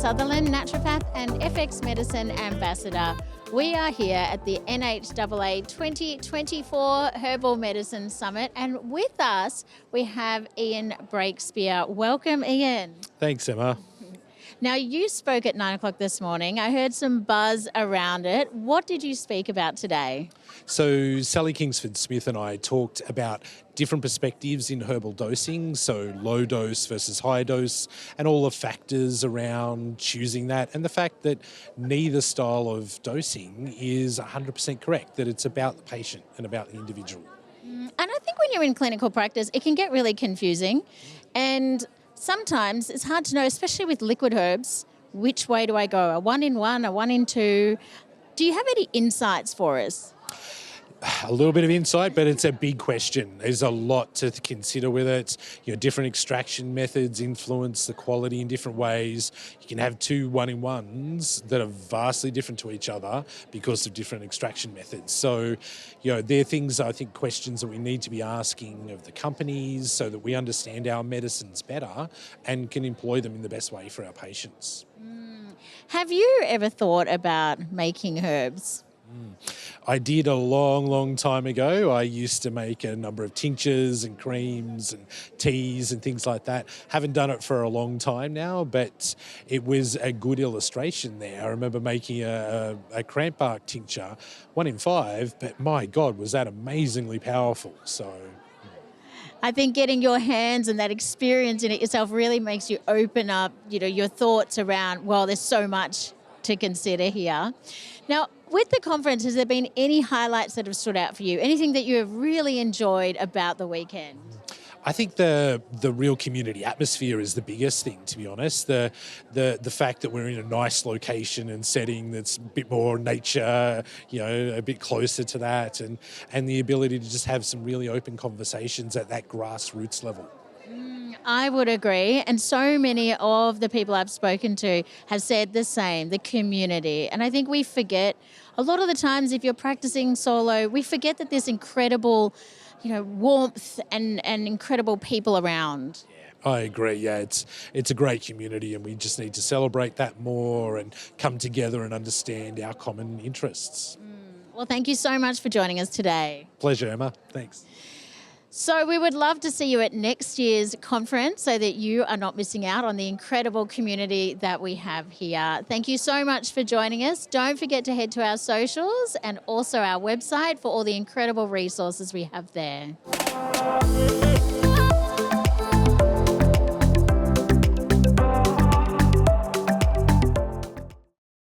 Sutherland, naturopath and FX medicine ambassador. We are here at the NHAA 2024 Herbal Medicine Summit, and with us we have Ian Breakspear. Welcome, Ian. Thanks, Emma. Now, you spoke at 9 o'clock this morning. I heard some buzz around it. What did you speak about today? So Sally Kingsford-Smith and I talked about different perspectives in herbal dosing, so low dose versus high dose, and all the factors around choosing that, and the fact that neither style of dosing is 100% correct, that it's about the patient and about the individual. And I think when you're in clinical practice, it can get really confusing, and sometimes it's hard to know, especially with liquid herbs, which way do I go? A 1-in-1, a 1-in-2? Do you have any insights for us? A little bit of insight, but it's a big question. There's a lot to consider with it. Different extraction methods influence the quality in different ways. You can have two 1-in-1s that are vastly different to each other because of different extraction methods. So, they're things, I think, questions that we need to be asking of the companies so that we understand our medicines better and can employ them in the best way for our patients. Have you ever thought about making herbs? I did a long time ago. I used to make a number of tinctures and creams and teas and things like that. Haven't done it for a long time now, but it was a good illustration there. I remember making a cramp bark tincture, 1-in-5, but my God, was that amazingly powerful. So I think getting your hands and that experience in it yourself really makes you open up, your thoughts around, well, there's so much to consider here. Now, with the conference, has there been any highlights that have stood out for you? Anything that you have really enjoyed about the weekend? I think the real community atmosphere is the biggest thing, to be honest. The fact that we're in a nice location and setting that's a bit more nature, a bit closer to that, and the ability to just have some really open conversations at that grassroots level. I would agree, and so many of the people I've spoken to have said the same, the community. And I think we forget, a lot of the times if you're practicing solo, we forget that there's incredible, warmth and incredible people around. Yeah, I agree. Yeah, it's a great community, and we just need to celebrate that more and come together and understand our common interests. Well, thank you so much for joining us today. Pleasure, Emma. Thanks. So we would love to see you at next year's conference so that you are not missing out on the incredible community that we have here. Thank you so much for joining us. Don't forget to head to our socials and also our website for all the incredible resources we have there.